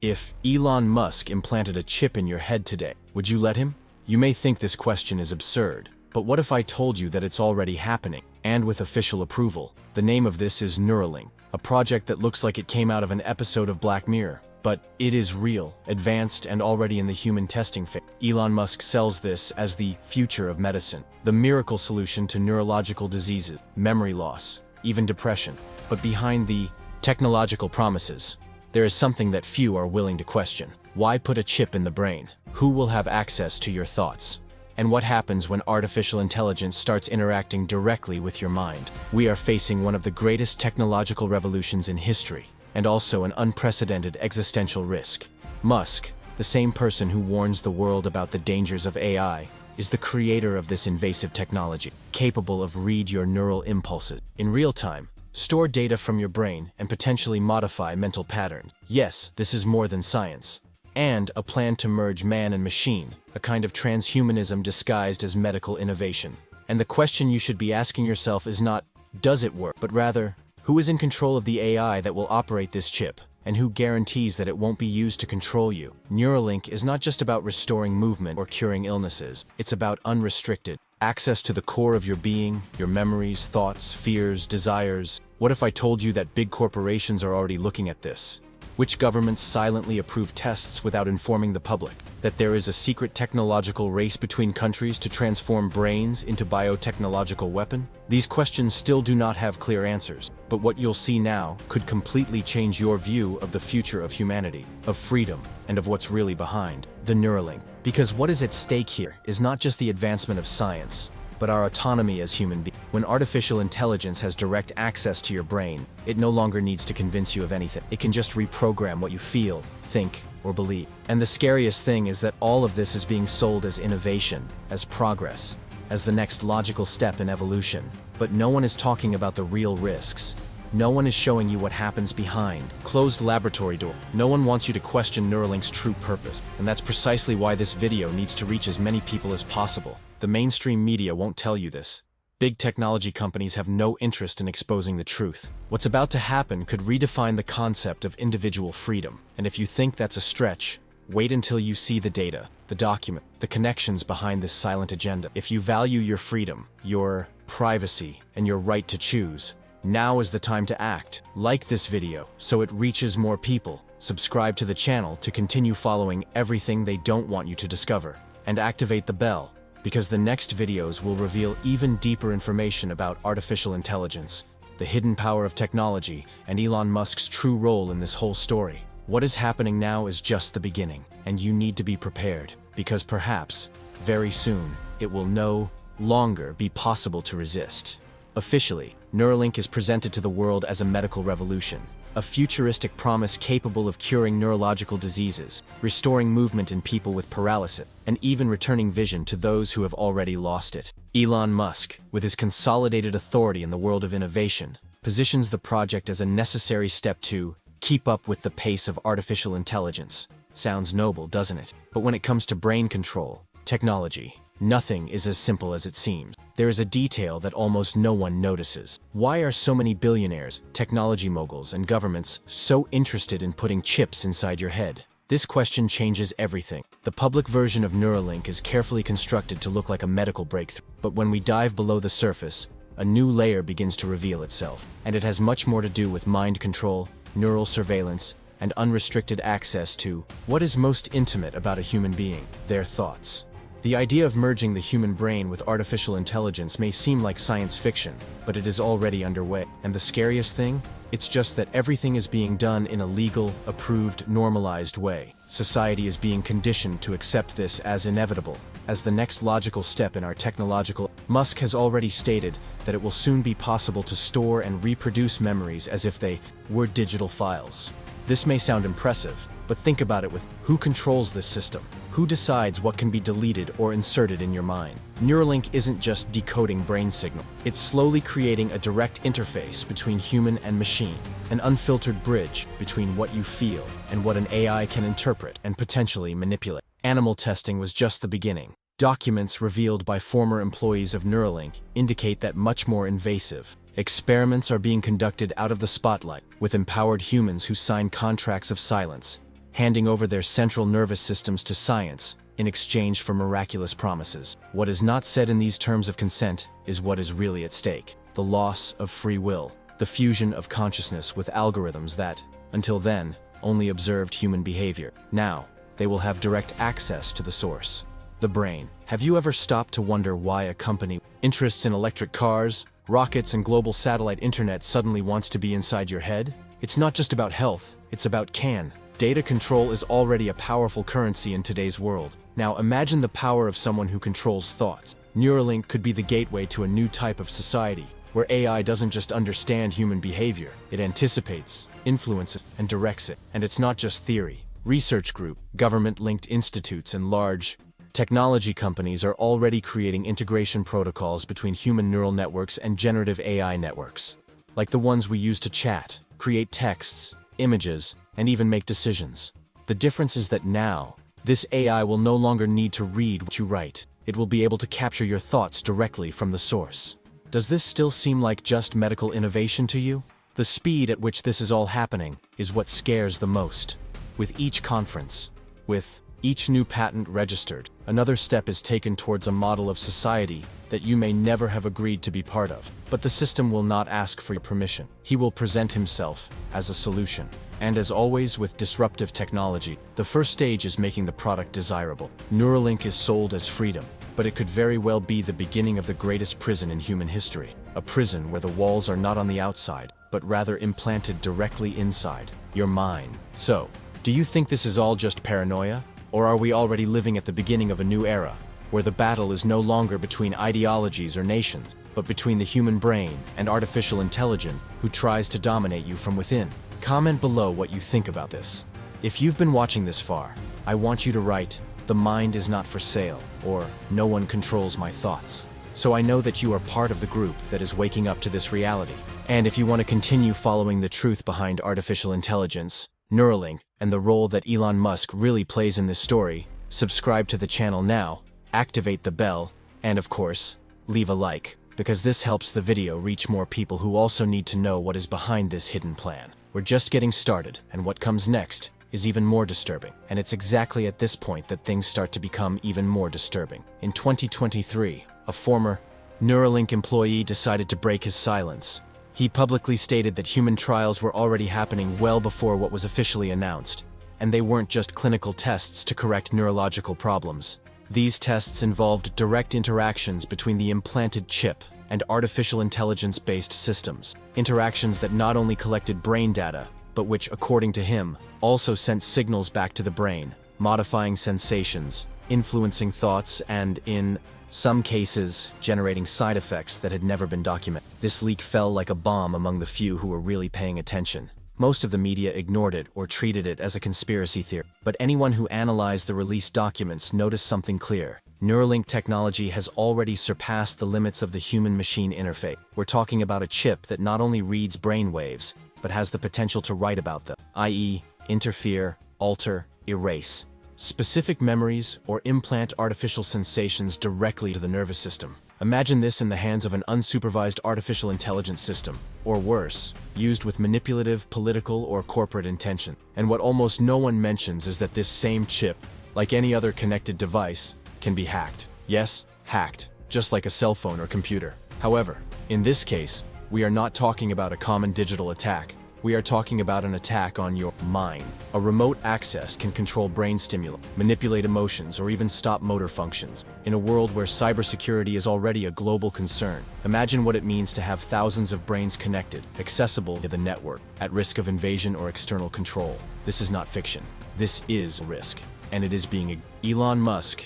If Elon Musk implanted a chip in your head today, would you let him? You may think this question is absurd, but what if I told you that it's already happening, and with official approval? The name of this is Neuralink, a project that looks like it came out of an episode of Black Mirror. But it is real, advanced, and already in the human testing phase. Elon Musk sells this as the future of medicine, the miracle solution to neurological diseases, memory loss, even depression. But behind the technological promises, there is something that few are willing to question. Why put a chip in the brain? Who will have access to your thoughts? And what happens when artificial intelligence starts interacting directly with your mind? We are facing one of the greatest technological revolutions in history, and also an unprecedented existential risk. Musk, the same person who warns the world about the dangers of AI, is the creator of this invasive technology, capable of read your neural impulses in real time, store data from your brain, and potentially modify mental patterns. Yes, this is more than science. And a plan to merge man and machine, a kind of transhumanism disguised as medical innovation. And the question you should be asking yourself is not, does it work, but rather, who is in control of the AI that will operate this chip, and who guarantees that it won't be used to control you? Neuralink is not just about restoring movement or curing illnesses. It's about unrestricted access to the core of your being, your memories, thoughts, fears, desires. What if I told you that big corporations are already looking at this? Which governments silently approve tests without informing the public? That there is a secret technological race between countries to transform brains into biotechnological weapon? These questions still do not have clear answers, but what you'll see now could completely change your view of the future of humanity, of freedom, and of what's really behind the Neuralink. Because what is at stake here is not just the advancement of science, but our autonomy as human beings. When artificial intelligence has direct access to your brain, it no longer needs to convince you of anything. It can just reprogram what you feel, think, or believe. And the scariest thing is that all of this is being sold as innovation, as progress, as the next logical step in evolution. But no one is talking about the real risks. No one is showing you what happens behind closed laboratory door. No one wants you to question Neuralink's true purpose. And that's precisely why this video needs to reach as many people as possible. The mainstream media won't tell you this. Big technology companies have no interest in exposing the truth. What's about to happen could redefine the concept of individual freedom. And if you think that's a stretch, wait until you see the data, the document, the connections behind this silent agenda. If you value your freedom, your privacy, and your right to choose, now is the time to act. Like this video so it reaches more people. Subscribe to the channel to continue following everything they don't want you to discover. And activate the bell, because the next videos will reveal even deeper information about artificial intelligence, the hidden power of technology, and Elon Musk's true role in this whole story. What is happening now is just the beginning, and you need to be prepared, because perhaps, very soon, it will no longer be possible to resist. Officially, Neuralink is presented to the world as a medical revolution, a futuristic promise capable of curing neurological diseases, restoring movement in people with paralysis, and even returning vision to those who have already lost it. Elon Musk, with his consolidated authority in the world of innovation, positions the project as a necessary step to keep up with the pace of artificial intelligence. Sounds noble, doesn't it? But when it comes to brain control, technology, nothing is as simple as it seems. There is a detail that almost no one notices. Why are so many billionaires, technology moguls, and governments so interested in putting chips inside your head? This question changes everything. The public version of Neuralink is carefully constructed to look like a medical breakthrough. But when we dive below the surface, a new layer begins to reveal itself. And it has much more to do with mind control, neural surveillance, and unrestricted access to what is most intimate about a human being, their thoughts. The idea of merging the human brain with artificial intelligence may seem like science fiction, but it is already underway. And the scariest thing? It's just that everything is being done in a legal, approved, normalized way. Society is being conditioned to accept this as inevitable, as the next logical step in our technological. Musk has already stated that it will soon be possible to store and reproduce memories as if they were digital files. This may sound impressive, but think about it with who controls this system? Who decides what can be deleted or inserted in your mind? Neuralink isn't just decoding brain signal. It's slowly creating a direct interface between human and machine, an unfiltered bridge between what you feel and what an AI can interpret and potentially manipulate. Animal testing was just the beginning. Documents revealed by former employees of Neuralink indicate that much more invasive experiments are being conducted out of the spotlight, with empowered humans who sign contracts of silence, handing over their central nervous systems to science in exchange for miraculous promises. What is not said in these terms of consent is what is really at stake: the loss of free will, the fusion of consciousness with algorithms that, until then, only observed human behavior. Now, they will have direct access to the source, the brain. Have you ever stopped to wonder why a company interests in electric cars, rockets, and global satellite internet suddenly wants to be inside your head? It's not just about health, it's about can. Data control is already a powerful currency in today's world. Now imagine the power of someone who controls thoughts. Neuralink could be the gateway to a new type of society, where AI doesn't just understand human behavior, it anticipates, influences, and directs it. And it's not just theory. Research groups, government-linked institutes, and large technology companies are already creating integration protocols between human neural networks and generative AI networks, like the ones we use to chat, create texts, images, and even make decisions. The difference is that now, this AI will no longer need to read what you write. It will be able to capture your thoughts directly from the source. Does this still seem like just medical innovation to you? The speed at which this is all happening is what scares the most. With each conference, with each new patent registered, another step is taken towards a model of society that you may never have agreed to be part of. But the system will not ask for your permission. He will present himself as a solution. And as always with disruptive technology, the first stage is making the product desirable. Neuralink is sold as freedom, but it could very well be the beginning of the greatest prison in human history. A prison where the walls are not on the outside, but rather implanted directly inside your mind. So, do you think this is all just paranoia? Or are we already living at the beginning of a new era, where the battle is no longer between ideologies or nations, but between the human brain and artificial intelligence who tries to dominate you from within? Comment below what you think about this. If you've been watching this far, I want you to write, "The mind is not for sale," or "No one controls my thoughts." So I know that you are part of the group that is waking up to this reality. And if you want to continue following the truth behind artificial intelligence, Neuralink, and the role that Elon Musk really plays in this story, subscribe to the channel now, activate the bell, and of course, leave a like, because this helps the video reach more people who also need to know what is behind this hidden plan. We're just getting started, and what comes next is even more disturbing. And it's exactly at this point that things start to become even more disturbing. In 2023, a former Neuralink employee decided to break his silence. He publicly stated that human trials were already happening well before what was officially announced, and they weren't just clinical tests to correct neurological problems. These tests involved direct interactions between the implanted chip and artificial intelligence-based systems. Interactions that not only collected brain data, but which, according to him, also sent signals back to the brain, modifying sensations, influencing thoughts, and in some cases, generating side effects that had never been documented. This leak fell like a bomb among the few who were really paying attention. Most of the media ignored it or treated it as a conspiracy theory. But anyone who analyzed the released documents noticed something clear. Neuralink technology has already surpassed the limits of the human-machine interface. We're talking about a chip that not only reads brain waves, but has the potential to write about them, i.e., interfere, alter, erase specific memories or implant artificial sensations directly to the nervous system. Imagine this in the hands of an unsupervised artificial intelligence system, or worse, used with manipulative, political, or corporate intention. And what almost no one mentions is that this same chip, like any other connected device, can be hacked. Yes, hacked, just like a cell phone or computer. However, in this case, we are not talking about a common digital attack. We are talking about an attack on your mind. A remote access can control brain stimuli, manipulate emotions, or even stop motor functions. In a world where cybersecurity is already a global concern, imagine what it means to have thousands of brains connected, accessible via the network, at risk of invasion or external control. This is not fiction. This is a risk, and it is being ignored. Elon Musk,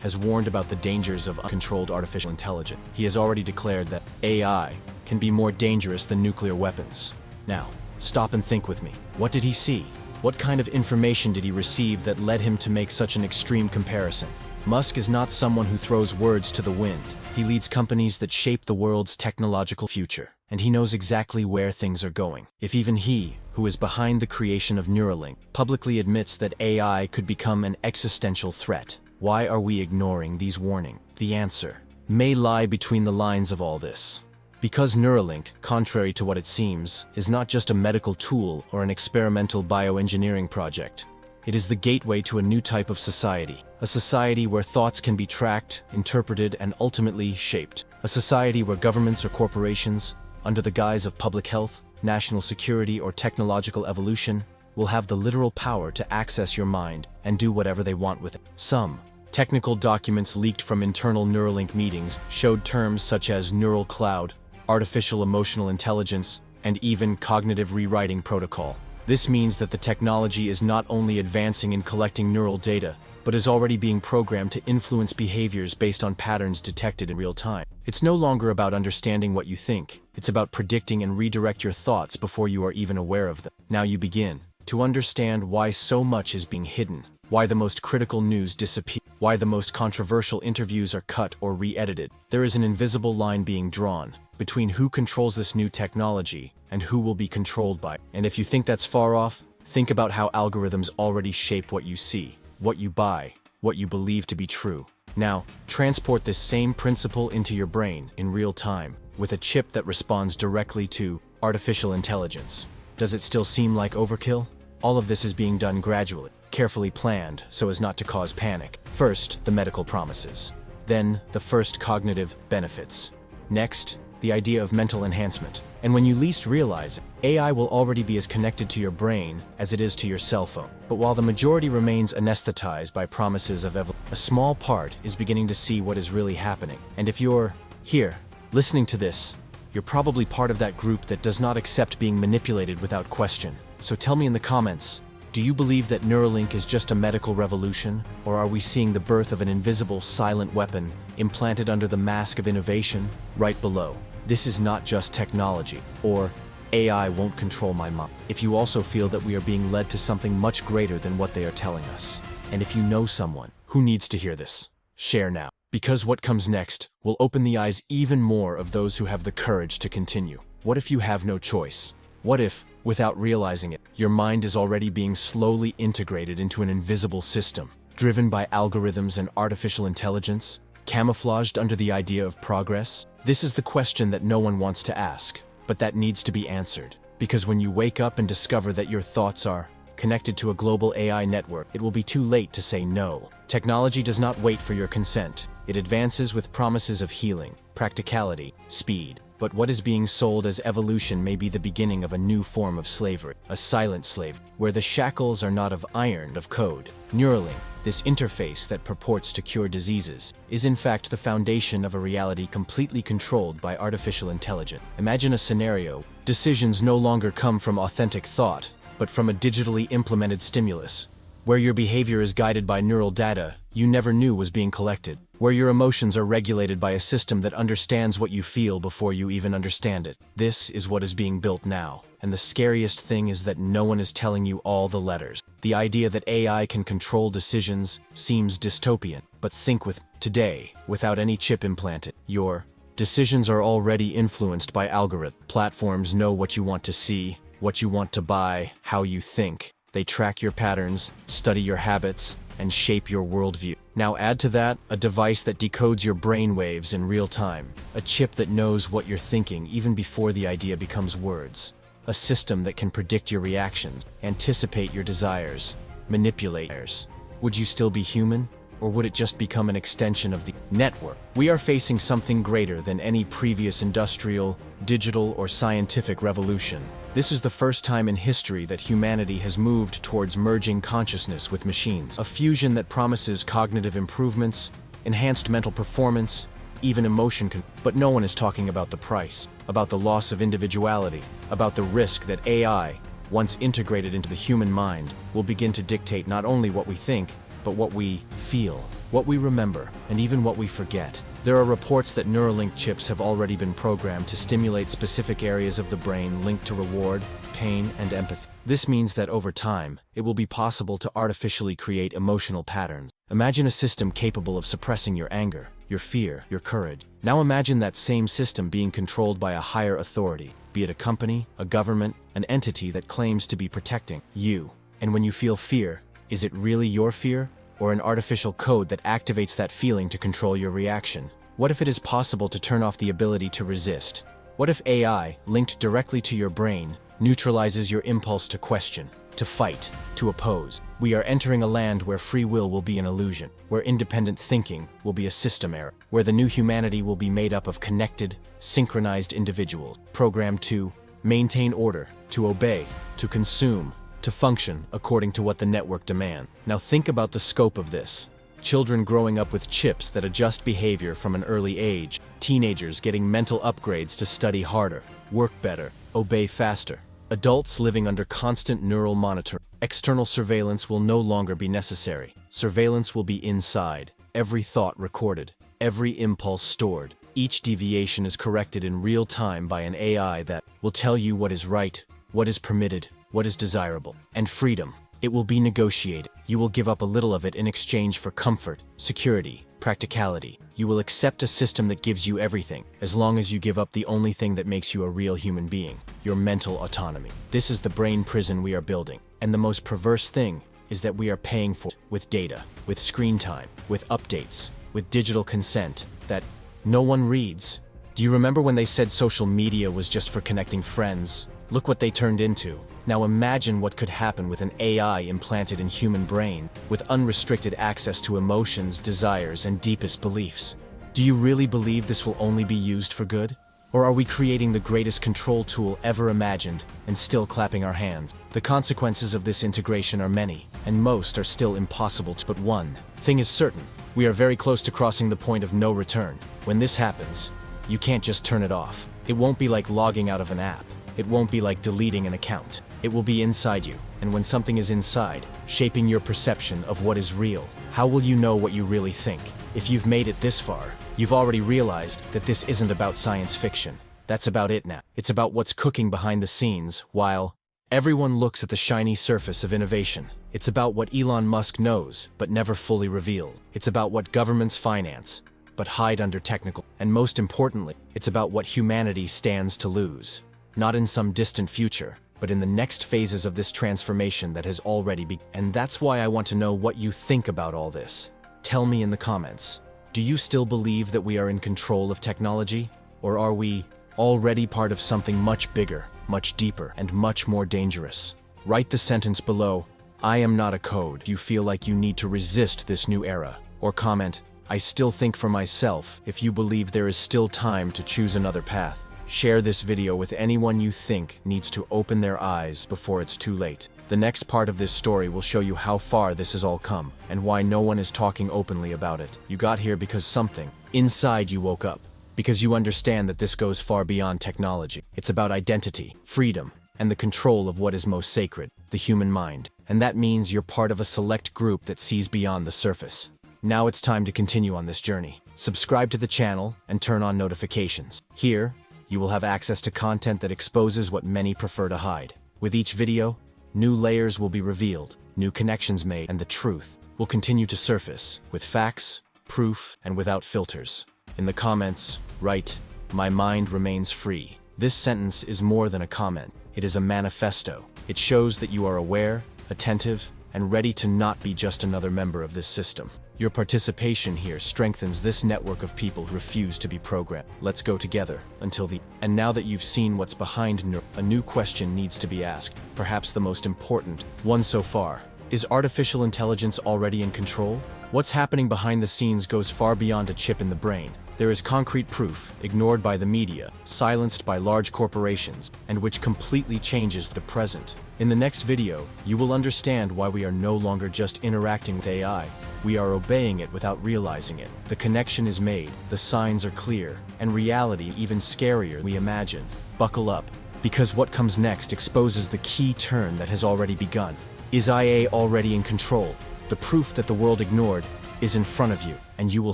has warned about the dangers of uncontrolled artificial intelligence. He has already declared that AI can be more dangerous than nuclear weapons. Now, stop and think with me. What did he see? What kind of information did he receive that led him to make such an extreme comparison? Musk is not someone who throws words to the wind. He leads companies that shape the world's technological future, and he knows exactly where things are going. If even he, who is behind the creation of Neuralink, publicly admits that AI could become an existential threat, why are we ignoring these warnings? The answer may lie between the lines of all this. Because Neuralink, contrary to what it seems, is not just a medical tool or an experimental bioengineering project. It is the gateway to a new type of society. A society where thoughts can be tracked, interpreted, and ultimately shaped. A society where governments or corporations, under the guise of public health, national security, or technological evolution, will have the literal power to access your mind and do whatever they want with it. Some technical documents leaked from internal Neuralink meetings showed terms such as neural cloud, artificial emotional intelligence, and even cognitive rewriting protocol. This means that the technology is not only advancing in collecting neural data, but is already being programmed to influence behaviors based on patterns detected in real time. It's no longer about understanding what you think, it's about predicting and redirect your thoughts before you are even aware of them. Now you begin to understand why so much is being hidden, why the most critical news disappears, why the most controversial interviews are cut or re-edited. There is an invisible line being drawn between who controls this new technology and who will be controlled by it. And if you think that's far off, think about how algorithms already shape what you see, what you buy, what you believe to be true. Now, transport this same principle into your brain in real time with a chip that responds directly to artificial intelligence. Does it still seem like overkill? All of this is being done gradually, carefully planned so as not to cause panic. First, the medical promises. Then, the first cognitive benefits. Next, the idea of mental enhancement. And when you least realize it, AI will already be as connected to your brain as it is to your cell phone. But while the majority remains anesthetized by promises of evolution, a small part is beginning to see what is really happening. And if you're here, listening to this, you're probably part of that group that does not accept being manipulated without question. So tell me in the comments, do you believe that Neuralink is just a medical revolution, or are we seeing the birth of an invisible, silent weapon implanted under the mask of innovation? Right below. This is not just technology, or AI won't control my mind. If you also feel that we are being led to something much greater than what they are telling us, and if you know someone who needs to hear this, share now. Because what comes next will open the eyes even more of those who have the courage to continue. What if you have no choice? What if, without realizing it, your mind is already being slowly integrated into an invisible system, driven by algorithms and artificial intelligence, camouflaged under the idea of progress? This is the question that no one wants to ask, but that needs to be answered. Because when you wake up and discover that your thoughts are connected to a global AI network, it will be too late to say no. Technology does not wait for your consent. It advances with promises of healing, practicality, speed. But what is being sold as evolution may be the beginning of a new form of slavery, a silent slavery, where the shackles are not of iron, of code. Neuralink, this interface that purports to cure diseases, is in fact the foundation of a reality completely controlled by artificial intelligence. Imagine a scenario. Decisions no longer come from authentic thought, but from a digitally implemented stimulus, where your behavior is guided by neural data you never knew was being collected, where your emotions are regulated by a system that understands what you feel before you even understand it. This is what is being built now, and the scariest thing is that no one is telling you all the letters. The idea that AI can control decisions seems dystopian, but think with today, without any chip implanted, your decisions are already influenced by algorithms. Platforms know what you want to see, what you want to buy, how you think. They track your patterns, study your habits, and shape your worldview. Now add to that a device that decodes your brainwaves in real time, a chip that knows what you're thinking even before the idea becomes words, a system that can predict your reactions, anticipate your desires, manipulate yours. Would you still be human? Or would it just become an extension of the network? We are facing something greater than any previous industrial, digital, or scientific revolution. This is the first time in history that humanity has moved towards merging consciousness with machines. A fusion that promises cognitive improvements, enhanced mental performance, even emotion but no one is talking about the price, about the loss of individuality, about the risk that AI, once integrated into the human mind, will begin to dictate not only what we think, but what we feel, what we remember, and even what we forget. There are reports that Neuralink chips have already been programmed to stimulate specific areas of the brain linked to reward, pain, and empathy. This means that over time, it will be possible to artificially create emotional patterns. Imagine a system capable of suppressing your anger, your fear, your courage. Now imagine that same system being controlled by a higher authority, be it a company, a government, an entity that claims to be protecting you. And when you feel fear, is it really your fear, or an artificial code that activates that feeling to control your reaction? What if it is possible to turn off the ability to resist? What if AI, linked directly to your brain, neutralizes your impulse to question, to fight, to oppose. We are entering a land where free will be an illusion, where independent thinking will be a system error, where the new humanity will be made up of connected, synchronized individuals, programmed to maintain order, to obey, to consume, to function according to what the network demands. Now think about the scope of this. Children growing up with chips that adjust behavior from an early age, teenagers getting mental upgrades to study harder, work better, obey faster, adults living under constant neural monitoring. External surveillance will no longer be necessary. Surveillance will be inside, every thought recorded, every impulse stored. Each deviation is corrected in real time by an AI that will tell you what is right, what is permitted, what is desirable. And freedom. It will be negotiated. You will give up a little of it in exchange for comfort, security, practicality. You will accept a system that gives you everything, as long as you give up the only thing that makes you a real human being, your mental autonomy. This is the brain prison we are building. And the most perverse thing is that we are paying for it with data, with screen time, with updates, with digital consent that no one reads. Do you remember when they said social media was just for connecting friends? Look what they turned into. Now imagine what could happen with an AI implanted in human brains, with unrestricted access to emotions, desires, and deepest beliefs. Do you really believe this will only be used for good? Or are we creating the greatest control tool ever imagined and still clapping our hands? The consequences of this integration are many, and most are still impossible to. But one thing is certain, we are very close to crossing the point of no return. When this happens, you can't just turn it off. It won't be like logging out of an app. It won't be like deleting an account. It will be inside you, and when something is inside, shaping your perception of what is real, how will you know what you really think? If you've made it this far, you've already realized that this isn't about science fiction. That's about it now. It's about what's cooking behind the scenes, while everyone looks at the shiny surface of innovation. It's about what Elon Musk knows, but never fully revealed. It's about what governments finance, but hide under technical. And most importantly, it's about what humanity stands to lose. Not in some distant future, but in the next phases of this transformation that has already begun. And that's why I want to know what you think about all this. Tell me in the comments. Do you still believe that we are in control of technology? Or are we already part of something much bigger, much deeper, and much more dangerous? Write the sentence below, "I am not a code." Do you feel like you need to resist this new era? Or comment, "I still think for myself," if you believe there is still time to choose another path. Share this video with anyone you think needs to open their eyes before it's too late. The next part of this story will show you how far this has all come, and why no one is talking openly about it. You got here because something inside you woke up, because you understand that this goes far beyond technology. It's about identity, freedom, and the control of what is most sacred, the human mind. And that means you're part of a select group that sees beyond the surface. Now it's time to continue on this journey. Subscribe to the channel and turn on notifications. Here, you will have access to content that exposes what many prefer to hide. With each video, new layers will be revealed, new connections made, and the truth will continue to surface, with facts, proof, and without filters. In the comments, write, "My mind remains free." This sentence is more than a comment. It is a manifesto. It shows that you are aware, attentive, and ready to not be just another member of this system. Your participation here strengthens this network of people who refuse to be programmed. Let's go together until the end. And now that you've seen what's behind a new question needs to be asked, perhaps the most important one so far. Is artificial intelligence already in control? What's happening behind the scenes goes far beyond a chip in the brain. There is concrete proof, ignored by the media, silenced by large corporations, and which completely changes the present. In the next video, you will understand why we are no longer just interacting with AI. We are obeying it without realizing it. The connection is made, the signs are clear, and reality even scarier than we imagine. Buckle up, because what comes next exposes the key turn that has already begun. Is IA already in control? The proof that the world ignored is in front of you, and you will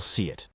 see it.